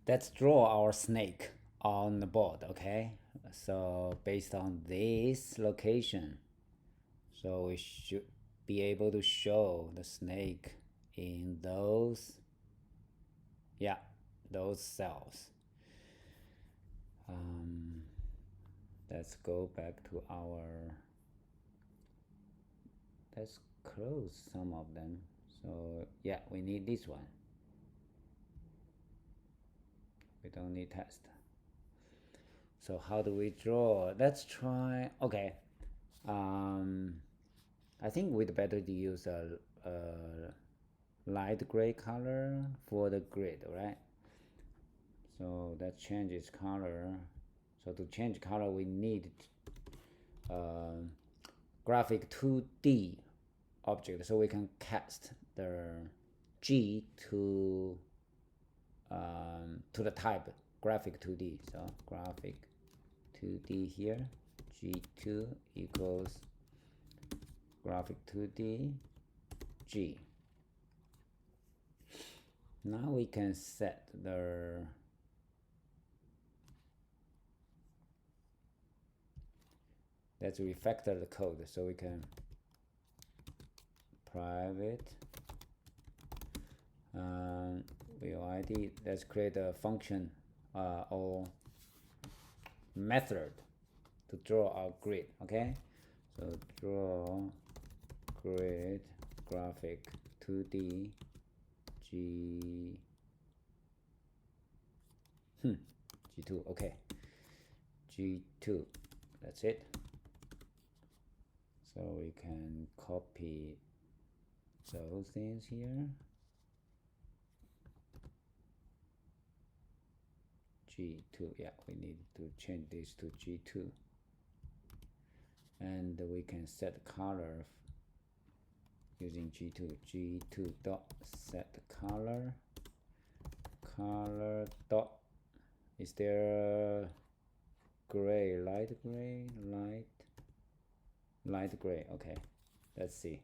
Let's draw our snake on the board, okay? So based on this location, so we should be able to show the snake in those, yeah, those cells. Um, let's go back to our, let's close some of them. So yeah, we need this one. We don't need test. So how do we draw? Let's try, okay. Um, I think we'd better to use a light gray color for the grid, right? So that changes color. So to change color, we need uh, graphic 2D object, so we can cast the G to the type graphic 2D. So graphic 2D here, G2 equals graphic 2D G. Now we can set the let's refactor the code so we can private VOID. Let's create a function or method to draw our grid. Okay, so draw grid graphic 2D G G2. Okay, G2. That's it. So we can copy those things here. G2, yeah, we need to change this to G2. And we can set color using G2. G2 dot set color. Color dot, is there gray, light gray, light gray? Okay, let's see.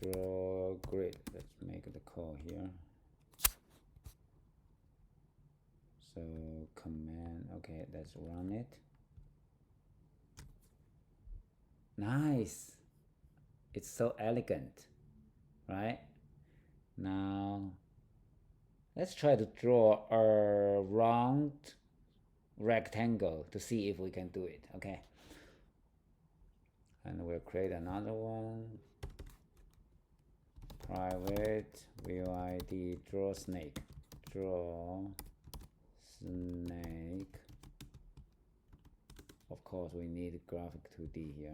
Draw grid. Let's make the call here. So command, okay, let's run it. Nice. It's so elegant, right? Now let's try to draw a round rectangle to see if we can do it. Okay, and we'll create another one. Private VOID draw snake. Draw snake. Of course, we need graphic 2D here.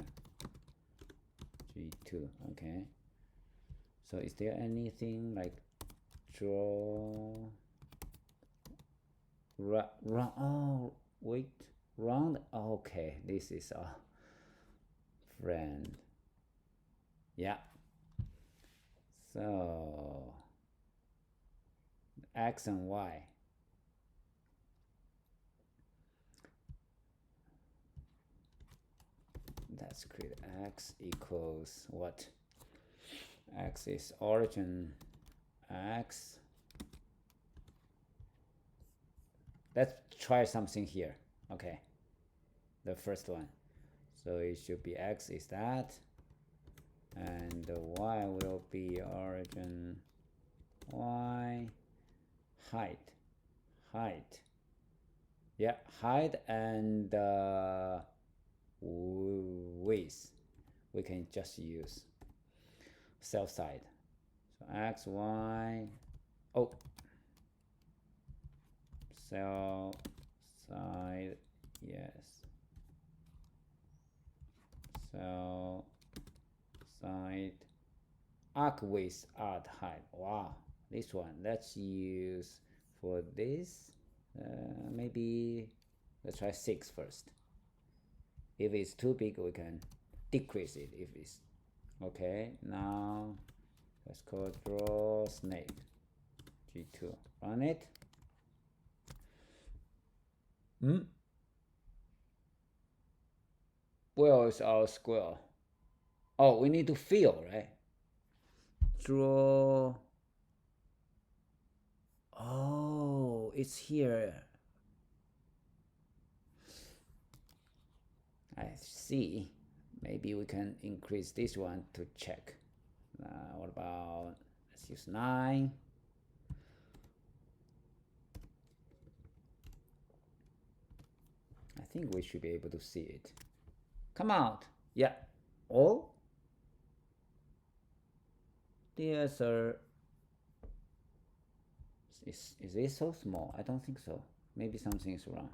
G2. Okay. So is there anything like draw? Oh, wait. Round. Okay, this is a friend. Yeah. So X and Y. Let's create X equals what? X is origin X. Let's try something here. Okay, the first one. So it should be X is that, and the Y will be origin Y, height. Yeah, height and width. We can just use self side. So X, Y, oh, self side, yes. So side arc width, arc height. Wow, this one. Let's use for this. Maybe let's try 6 first. If it's too big, we can decrease it. If it's okay, now let's go draw snake. G2. Run it. Where is our square? Oh, we need to fill, right? draw. Oh, it's here. I see. Maybe we can increase this one to check. What about, let's use 9. I think we should be able to see it. Come out. Yeah. Oh, there's a. Is it so small? I don't think so. Maybe something is wrong.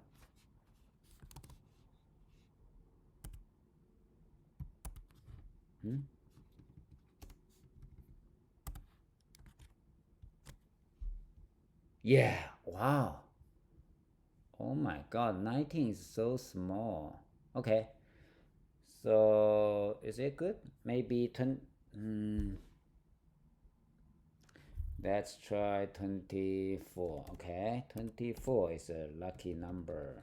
Yeah. Wow. Oh my god, 19 is so small. Okay. So is it good? Maybe 10. Let's try 24. Okay. 24 is a lucky number.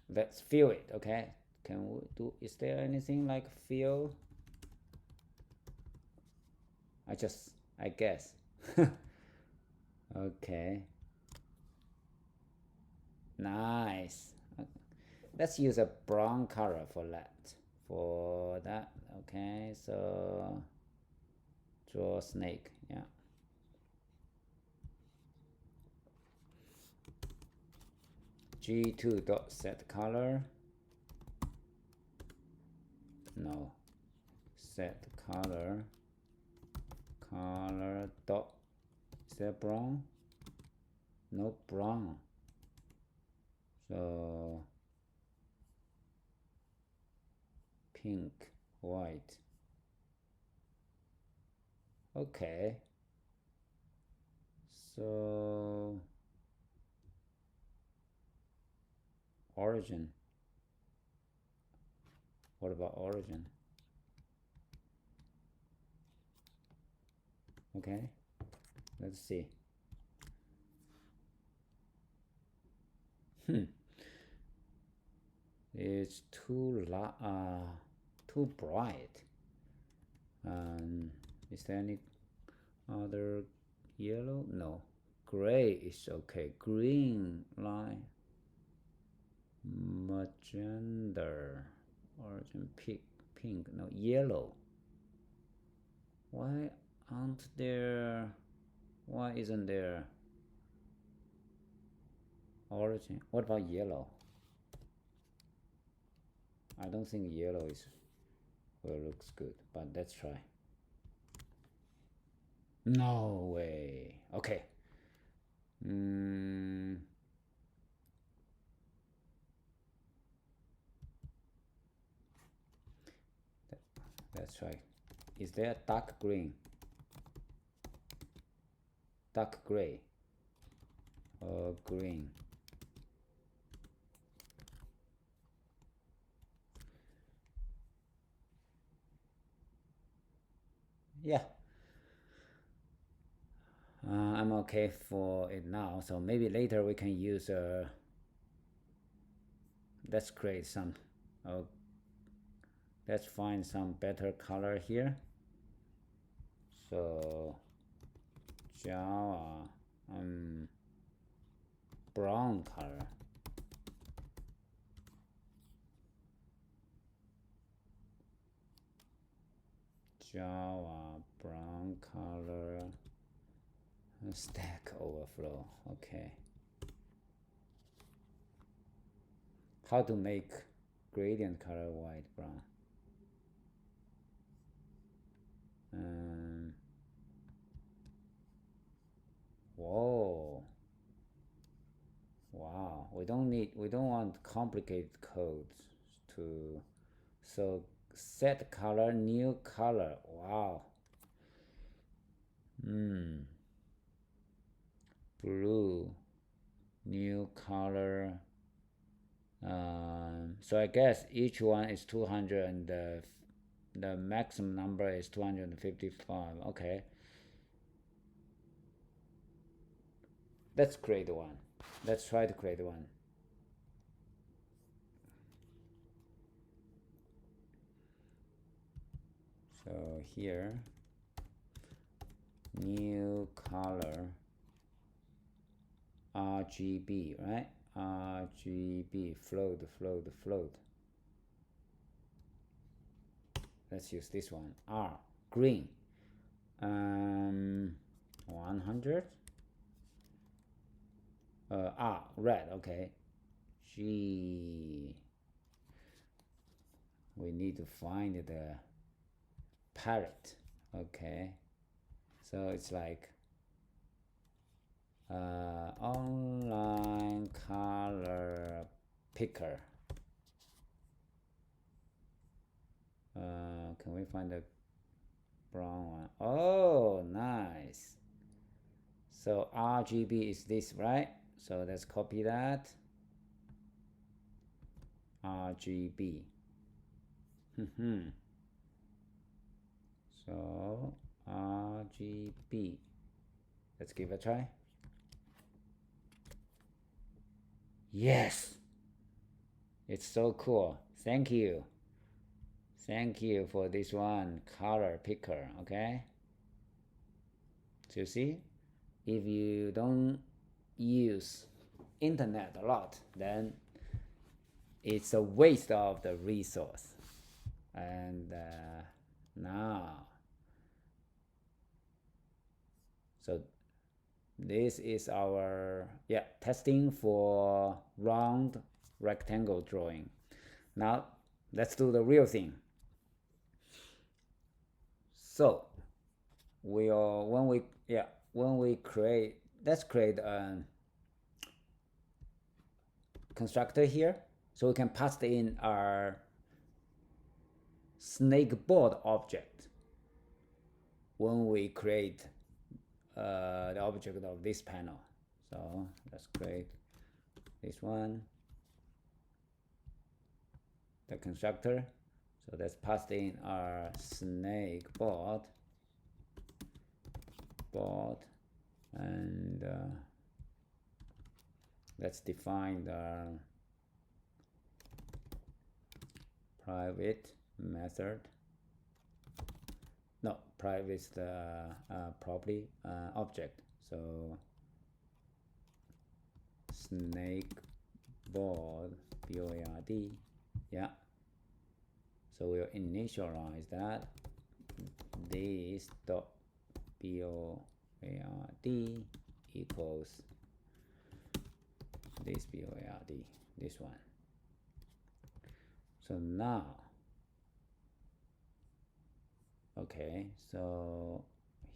Let's feel it. Okay. Can we do, is there anything like feel? I guess. Okay. Nice. Let's use a brown color for that. Okay, so draw snake. Yeah. G2 dot set color. No. Set color. Color dot. Is that brown? No brown. So pink, white. Okay. So origin. What about origin? Okay. Let's see. It's too bright. Is there any other yellow? No. Gray is okay. Green line. Magenta. Origin pink. No, yellow. Why isn't there origin? What about yellow? I don't think yellow is well looks good, but let's try. No way. Okay. Let's try. Is there dark green? Dark gray or green? Yeah. I'm okay for it now, so maybe later we can use let's create some let's find some better color here. So Java brown color. Java brown color. Stack Overflow. Okay. How to make gradient color white brown? Whoa. Wow. We don't want complicated codes to. So set color, new color. Wow. Blue, new color. So I guess each one is 200 and the maximum number is 255. Okay. Let's create one. Let's try to create one. So here, new color, RGB, right? RGB, float. Let's use this one. R, green. 100. R, red. Okay. G. We need to find the palette. Okay. So it's like online color picker. Can we find the brown one? Oh, nice. So RGB is this, right? So let's copy that. RGB. So RGB. Let's give it a try. Yes! It's so cool. Thank you. Thank you for this one, color picker, okay? So you see, if you don't use internet a lot, then it's a waste of the resource. And now, so this is our testing for round rectangle drawing. Now let's do the real thing. So when we create, let's create a constructor here, so we can pass in our snake board object when we create the object of this panel. So let's create this one, the constructor. So let's pass in our snake board, and let's define the private method. No, private is the property object. So snake board board, yeah. So we'll initialize that. This dot board equals this board, this one. So now, okay, so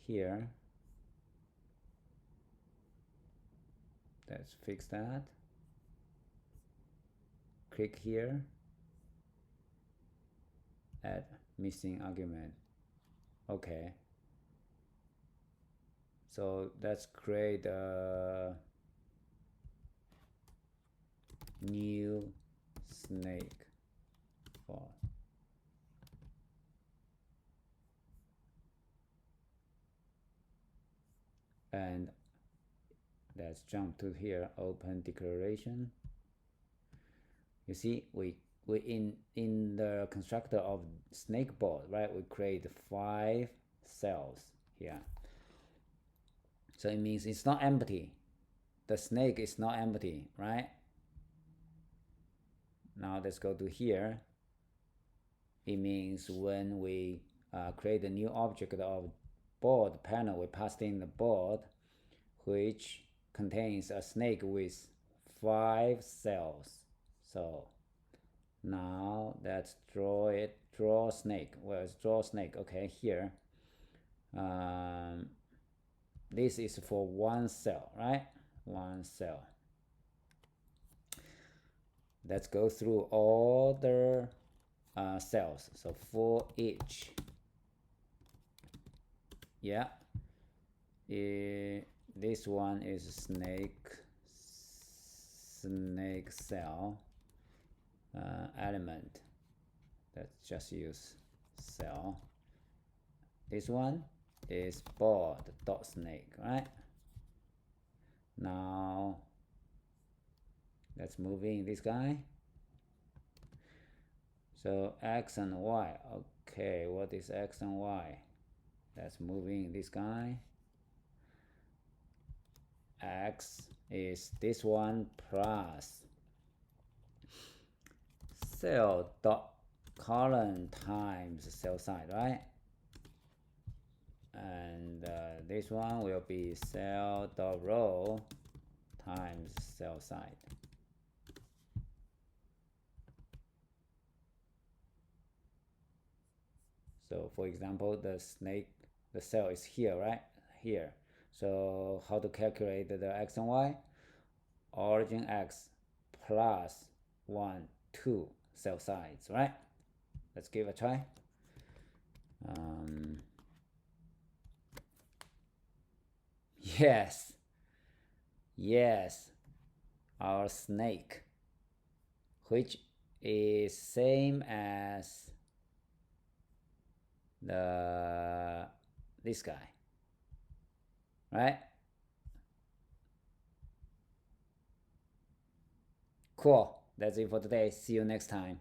here, let's fix that. Click here, add missing argument. Okay. So let's create a new snake board. And let's jump to here, open declaration. You see, we in the constructor of snake board, right? We create 5 cells here. So it means it's not empty. The snake is not empty, right? Now let's go to here. It means when we create a new object of board panel, we passed in the board, which contains a snake with 5 cells. So now let's draw it. Draw snake. Where's draw snake? Okay, here. This is for 1 cell, right? 1 cell. Let's go through all the cells. So for each, yeah, this one is snake cell element. Let's just use cell. This one is board dot snake, right? Now let's move in this guy. So X and Y. Okay, what is x and y? That's moving this guy. X is this one plus cell dot column times cell side, right? And this one will be cell dot row times cell side. So for example, the cell is here, right? Here. So how to calculate the x and y? Origin x plus 1, 2 cell sides, right? Let's give it a try. Yes, yes, our snake, which is same as this guy, right? Cool. That's it for today. See you next time.